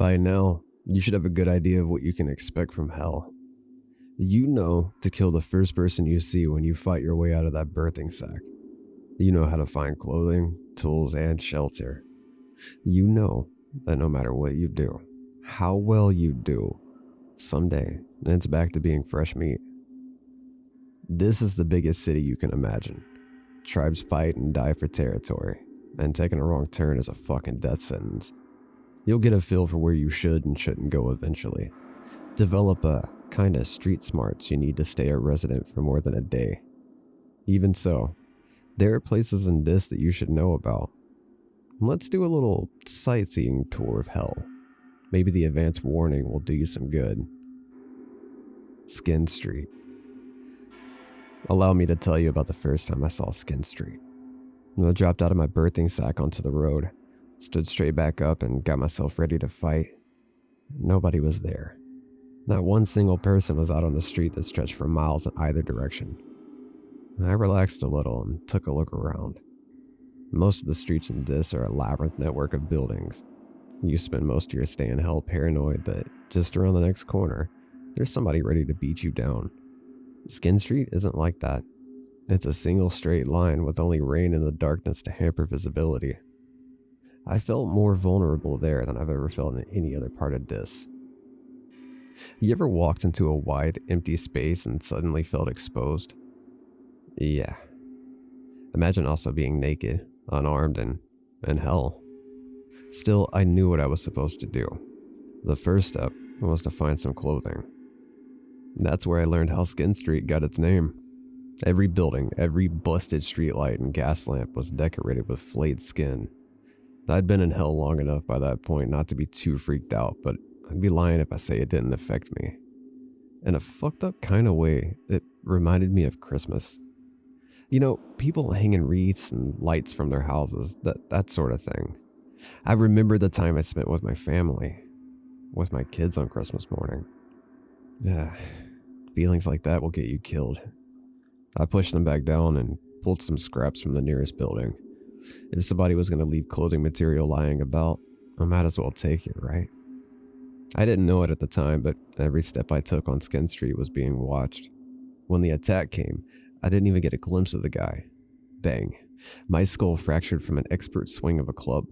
By now, you should have a good idea of what you can expect from hell. You know to kill the first person you see when you fight your way out of that birthing sack. You know how to find clothing, tools, and shelter. You know that no matter what you do, how well you do, someday it's back to being fresh meat. This is the biggest city you can imagine. Tribes fight and die for territory, and taking a wrong turn is a fucking death sentence. You'll get a feel for where you should and shouldn't go eventually. Develop a kind of street smarts you need to stay a resident for more than a day. Even so, there are places in this that you should know about. Let's do a little sightseeing tour of hell. Maybe the advance warning will do you some good. Skin Street. Allow me to tell you about the first time I saw Skin Street. I dropped out of my birthing sack onto the road, stood straight back up and got myself ready to fight. Nobody was there. Not one single person was out on the street that stretched for miles in either direction. I relaxed a little and took a look around. Most of the streets in this are a labyrinth network of buildings. You spend most of your stay in hell paranoid that just around the next corner, there's somebody ready to beat you down. Skin Street isn't like that. It's a single straight line with only rain in the darkness to hamper visibility. I felt more vulnerable there than I've ever felt in any other part of this. You ever walked into a wide, empty space and suddenly felt exposed? Yeah. Imagine also being naked, unarmed, and in hell. Still, I knew what I was supposed to do. The first step was to find some clothing. That's where I learned how Skin Street got its name. Every building, every busted streetlight and gas lamp was decorated with flayed skin. I'd been in hell long enough by that point not to be too freaked out, but I'd be lying if I say it didn't affect me. In a fucked up kind of way, it reminded me of Christmas. You know, people hanging wreaths and lights from their houses, that sort of thing. I remember the time I spent with my family, with my kids on Christmas morning. Yeah, feelings like that will get you killed. I pushed them back down and pulled some scraps from the nearest building. If somebody was going to leave clothing material lying about, I might as well take it, right? I didn't know it at the time, but every step I took on Skin Street was being watched. When the attack came, I didn't even get a glimpse of the guy. Bang. My skull fractured from an expert swing of a club.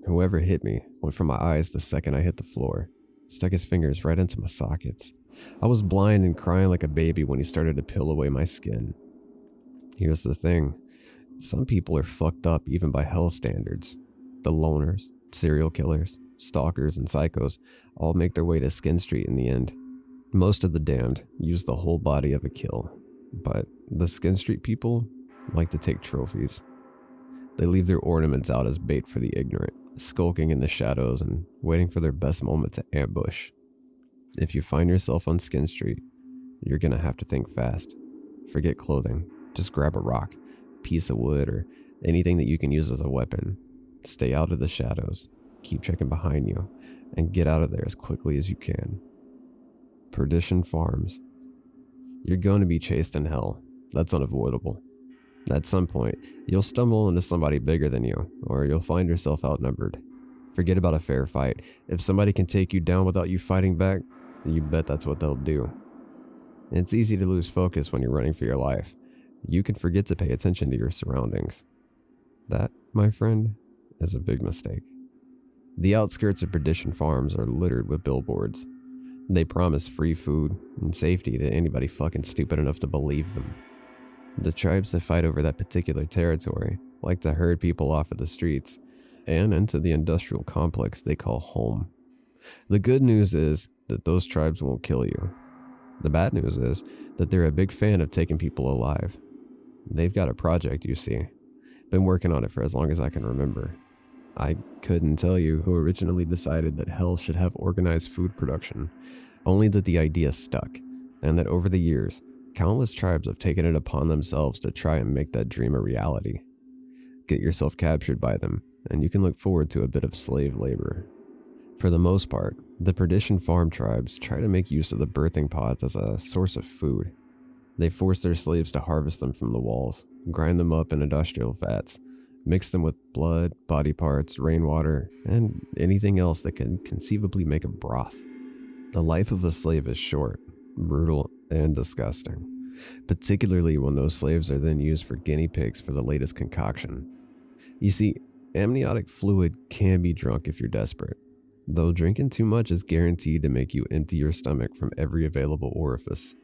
Whoever hit me went from my eyes the second I hit the floor, stuck his fingers right into my sockets. I was blind and crying like a baby when he started to peel away my skin. Here's the thing. Some people are fucked up even by hell standards. The loners, serial killers, stalkers, and psychos all make their way to Skin Street in the end. Most of the damned use the whole body of a kill, but the Skin Street people like to take trophies. They leave their ornaments out as bait for the ignorant, skulking in the shadows and waiting for their best moment to ambush. If you find yourself on Skin Street, you're gonna have to think fast. Forget clothing. Just grab a rock, piece of wood, or anything that you can use as a weapon. Stay out of the shadows, keep checking behind you, and get out of there as quickly as you can. Perdition Farms. You're going to be chased in hell. That's unavoidable. At some point, you'll stumble into somebody bigger than you, or you'll find yourself outnumbered. Forget about a fair fight. If somebody can take you down without you fighting back, you bet that's what they'll do. It's easy to lose focus when you're running for your life. You can forget to pay attention to your surroundings. That, my friend, is a big mistake. The outskirts of Perdition Farms are littered with billboards. They promise free food and safety to anybody fucking stupid enough to believe them. The tribes that fight over that particular territory like to herd people off of the streets and into the industrial complex they call home. The good news is that those tribes won't kill you. The bad news is that they're a big fan of taking people alive. They've got a project, you see. Been working on it for as long as I can remember. I couldn't tell you who originally decided that hell should have organized food production, only that the idea stuck, and that over the years, countless tribes have taken it upon themselves to try and make that dream a reality. Get yourself captured by them, and you can look forward to a bit of slave labor. For the most part, the Perdition Farm tribes try to make use of the birthing pods as a source of food. They force their slaves to harvest them from the walls, grind them up in industrial fats, Mix them with blood, body parts, rainwater, and anything else that can conceivably make a broth. The life of a slave is short, brutal, and disgusting, particularly when those slaves are then used for guinea pigs for the latest concoction. You see, amniotic fluid can be drunk if you're desperate, though drinking too much is guaranteed to make you empty your stomach from every available orifice.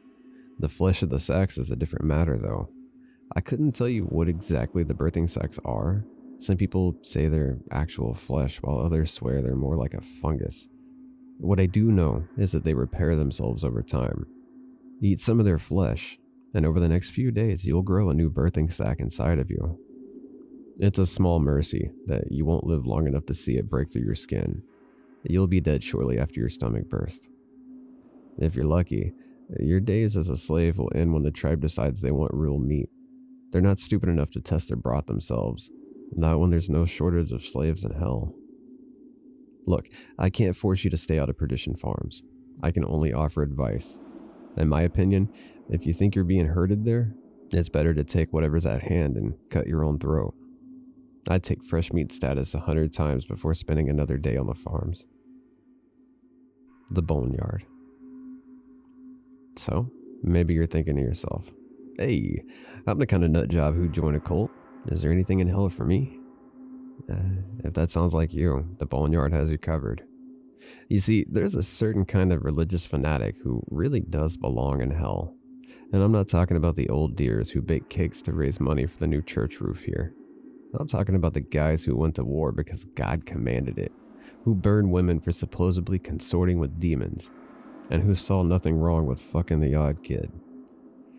The flesh of the sacs is a different matter, though. I couldn't tell you what exactly the birthing sacs are. Some people say they're actual flesh, while others swear they're more like a fungus. What I do know is that they repair themselves over time. Eat some of their flesh, and over the next few days, you'll grow a new birthing sac inside of you. It's a small mercy that you won't live long enough to see it break through your skin. You'll be dead shortly after your stomach bursts. If you're lucky, your days as a slave will end when the tribe decides they want real meat. They're not stupid enough to test their broth themselves, not when there's no shortage of slaves in hell. Look, I can't force you to stay out of Perdition Farms. I can only offer advice. In my opinion, if you think you're being herded there, it's better to take whatever's at hand and cut your own throat. I'd take fresh meat status 100 times before spending another day on the farms. The Boneyard. So, maybe you're thinking to yourself, hey, I'm the kind of nut job who'd join a cult. Is there anything in hell for me? If that sounds like you, the Boneyard has you covered. You see, there's a certain kind of religious fanatic who really does belong in hell. And I'm not talking about the old dears who bake cakes to raise money for the new church roof here. I'm talking about the guys who went to war because God commanded it, who burned women for supposedly consorting with demons, and who saw nothing wrong with fucking the odd kid.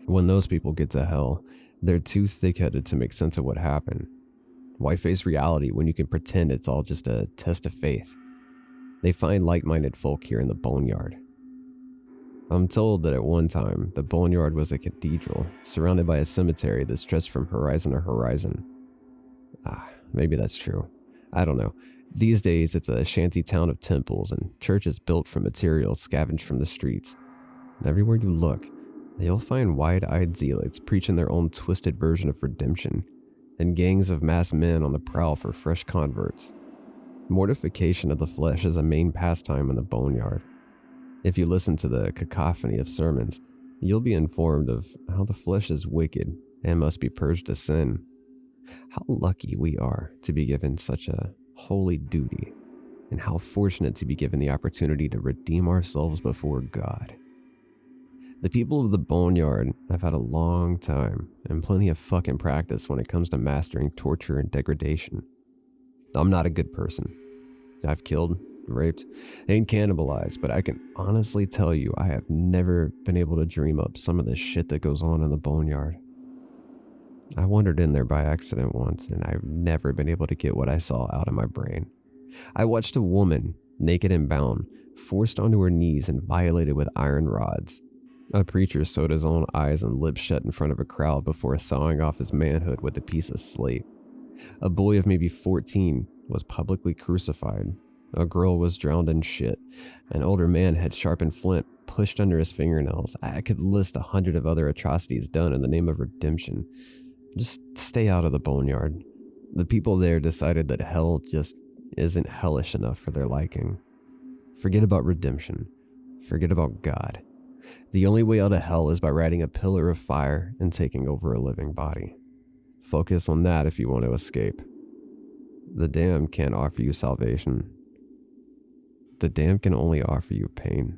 When those people get to hell, they're too thick-headed to make sense of what happened. Why face reality when you can pretend it's all just a test of faith? They find like-minded folk here in the Boneyard. I'm told that at one time, the Boneyard was a cathedral surrounded by a cemetery that stretched from horizon to horizon. Maybe that's true. I don't know. These days, it's a shanty town of temples and churches built from materials scavenged from the streets. And everywhere you look, you'll find wide-eyed zealots preaching their own twisted version of redemption, and gangs of masked men on the prowl for fresh converts. Mortification of the flesh is a main pastime in the Boneyard. If you listen to the cacophony of sermons, you'll be informed of how the flesh is wicked and must be purged of sin. How lucky we are to be given such a holy duty, and how fortunate to be given the opportunity to redeem ourselves before God. The people of the Boneyard have had a long time and plenty of fucking practice when it comes to mastering torture and degradation. I'm not a good person. I've killed, raped, and cannibalized, but I can honestly tell you I have never been able to dream up some of the shit that goes on in the Boneyard. I wandered in there by accident once, and I've never been able to get what I saw out of my brain. I watched a woman, naked and bound, forced onto her knees and violated with iron rods. A preacher sewed his own eyes and lips shut in front of a crowd before sawing off his manhood with a piece of slate. A boy of maybe 14 was publicly crucified. A girl was drowned in shit. An older man had sharpened flint pushed under his fingernails. I could list 100 of other atrocities done in the name of redemption. Just stay out of the Boneyard. The people there decided that hell just isn't hellish enough for their liking. Forget about redemption. Forget about God. The only way out of hell is by riding a pillar of fire and taking over a living body. Focus on that if you want to escape. The damned can't offer you salvation. The damned can only offer you pain.